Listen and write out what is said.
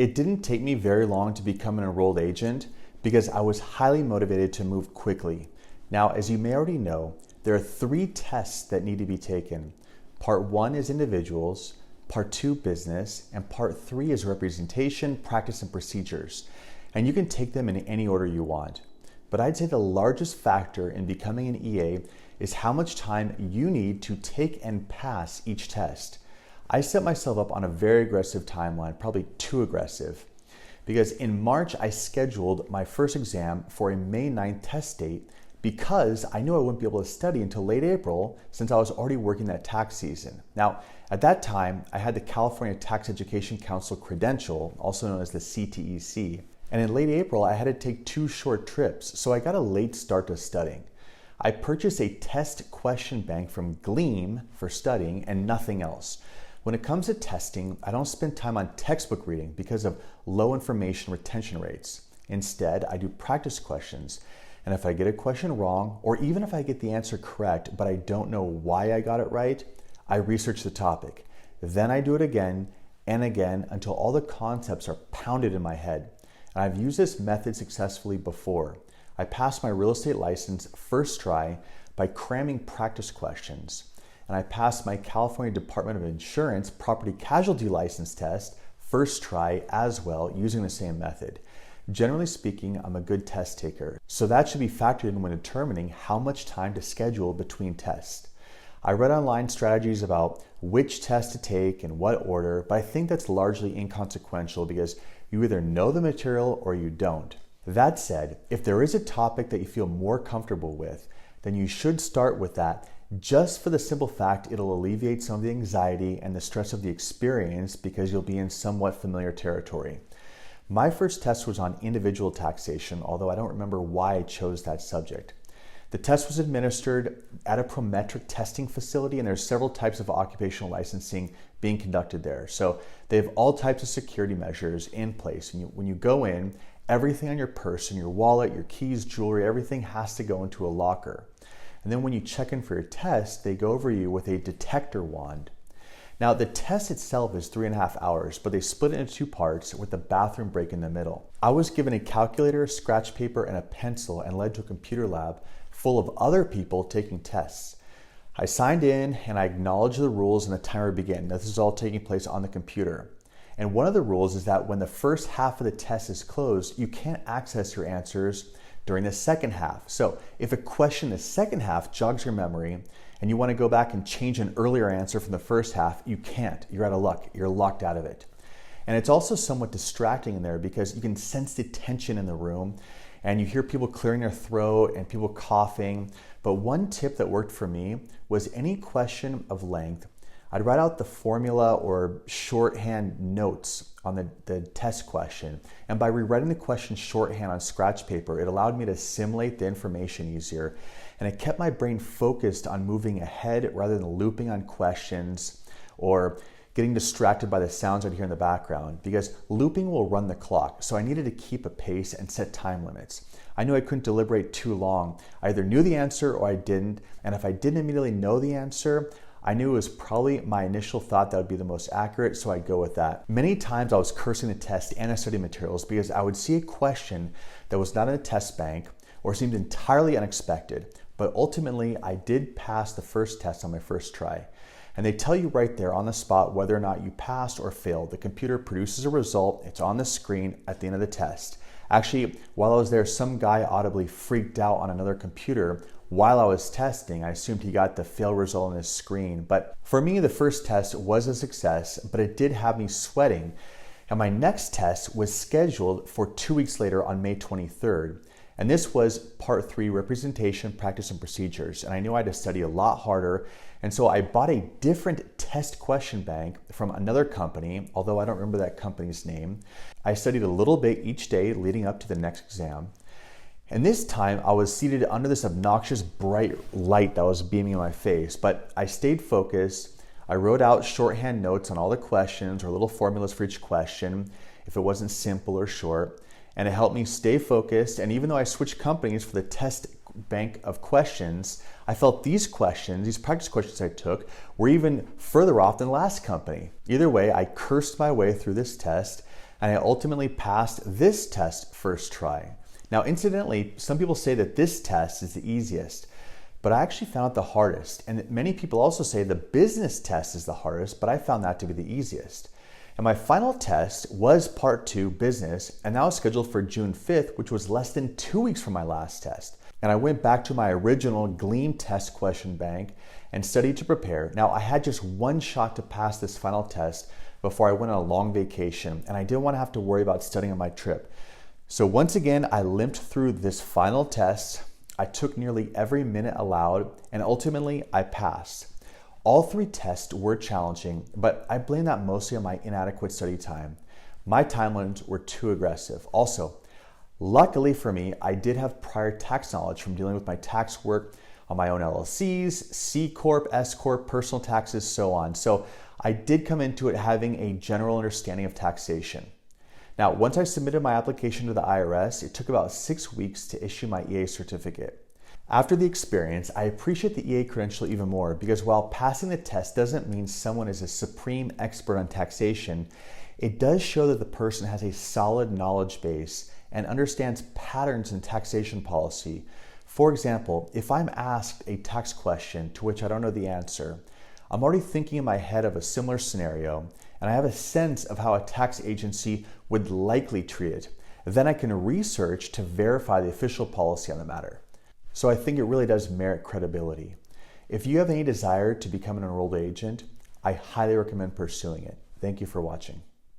It didn't take me very long to become an enrolled agent because I was highly motivated to move quickly. Now, as you may already know, there are 3 tests that need to be taken. Part 1 is individuals, Part 2 business, and Part 3 is representation, practice, and procedures. And you can take them in any order you want. But I'd say the largest factor in becoming an EA is how much time you need to take and pass each test. I set myself up on a very aggressive timeline, probably too aggressive, because in March I scheduled my first exam for a May 9th test date because I knew I wouldn't be able to study until late April since I was already working that tax season. Now, at that time, I had the California Tax Education Council credential, also known as the CTEC, and in late April, I had to take 2 short trips, so I got a late start to studying. I purchased a test question bank from Gleam for studying and nothing else. When it comes to testing, I don't spend time on textbook reading because of low information retention rates. Instead, I do practice questions. And if I get a question wrong, or even if I get the answer correct, but I don't know why I got it right, I research the topic. Then I do it again and again until all the concepts are pounded in my head. And I've used this method successfully before. I passed my real estate license first try by cramming practice questions. And I passed my California Department of Insurance property casualty license test first try as well using the same method. Generally speaking, I'm a good test taker, so that should be factored in when determining how much time to schedule between tests. I read online strategies about which test to take in what order, but I think that's largely inconsequential because you either know the material or you don't. That said, if there is a topic that you feel more comfortable with, then you should start with that just for the simple fact it'll alleviate some of the anxiety and the stress of the experience because you'll be in somewhat familiar territory. My first test was on individual taxation, although I don't remember why I chose that subject. The test was administered at a Prometric testing facility, and there's several types of occupational licensing being conducted there. So they have all types of security measures in place. And when you go in, everything on your person, your wallet, your keys, jewelry, everything has to go into a locker. And then when you check in for your test, they go over you with a detector wand. Now, the test itself is 3.5 hours, but they split it into 2 parts with a bathroom break in the middle. I was given a calculator, scratch paper, and a pencil and led to a computer lab full of other people taking tests. I signed in and I acknowledged the rules and the timer began. This is all taking place on the computer. And one of the rules is that when the first half of the test is closed, you can't access your answers during the second half. So if a question in the second half jogs your memory and you want to go back and change an earlier answer from the first half, you can't. You're out of luck. You're locked out of it. And it's also somewhat distracting in there because you can sense the tension in the room and you hear people clearing their throat and people coughing. But one tip that worked for me was any question of length, I'd write out the formula or shorthand notes on the test question. And by rewriting the question shorthand on scratch paper, it allowed me to assimilate the information easier. And it kept my brain focused on moving ahead rather than looping on questions or getting distracted by the sounds I'd hear in the background, because looping will run the clock. So I needed to keep a pace and set time limits. I knew I couldn't deliberate too long. I either knew the answer or I didn't. And if I didn't immediately know the answer, I knew it was probably my initial thought that would be the most accurate, so I'd go with that. Many times I was cursing the test and the study materials because I would see a question that was not in a test bank or seemed entirely unexpected. But ultimately, I did pass the first test on my first try. And they tell you right there on the spot whether or not you passed or failed. The computer produces a result, it's on the screen at the end of the test. Actually, while I was there, some guy audibly freaked out on another computer while I was testing. I assumed he got the fail result on his screen. But for me, the first test was a success, but it did have me sweating. And my next test was scheduled for 2 weeks later on May 23rd. And this was part 3, representation, practice, and procedures. And I knew I had to study a lot harder. And so I bought a different test question bank from another company, although I don't remember that company's name. I studied a little bit each day leading up to the next exam. And this time I was seated under this obnoxious bright light that was beaming in my face, but I stayed focused. I wrote out shorthand notes on all the questions or little formulas for each question if it wasn't simple or short. And it helped me stay focused. And even though I switched companies for the test bank of questions, I felt these questions, these practice questions I took, were even further off than the last company. Either way, I cursed my way through this test and I ultimately passed this test first try. Now, incidentally, some people say that this test is the easiest, but I actually found it the hardest. And many people also say the business test is the hardest, but I found that to be the easiest. And my final test was part 2 business, and that was scheduled for June 5th, which was less than 2 weeks from my last test. And I went back to my original Gleam test question bank and studied to prepare. Now, I had just one shot to pass this final test before I went on a long vacation, and I didn't want to have to worry about studying on my trip. So once again, I limped through this final test. I took nearly every minute allowed, and ultimately I passed. All 3 tests were challenging, but I blame that mostly on my inadequate study time. My timelines were too aggressive. Also, luckily for me, I did have prior tax knowledge from dealing with my tax work on my own LLCs, C Corp, S Corp, personal taxes, so on. So I did come into it having a general understanding of taxation. Now, once I submitted my application to the IRS, it took about 6 weeks to issue my EA certificate. After the experience, I appreciate the EA credential even more because while passing the test doesn't mean someone is a supreme expert on taxation, it does show that the person has a solid knowledge base and understands patterns in taxation policy. For example, if I'm asked a tax question to which I don't know the answer, I'm already thinking in my head of a similar scenario, and I have a sense of how a tax agency would likely treat it. Then I can research to verify the official policy on the matter. So I think it really does merit credibility. If you have any desire to become an enrolled agent, I highly recommend pursuing it. Thank you for watching.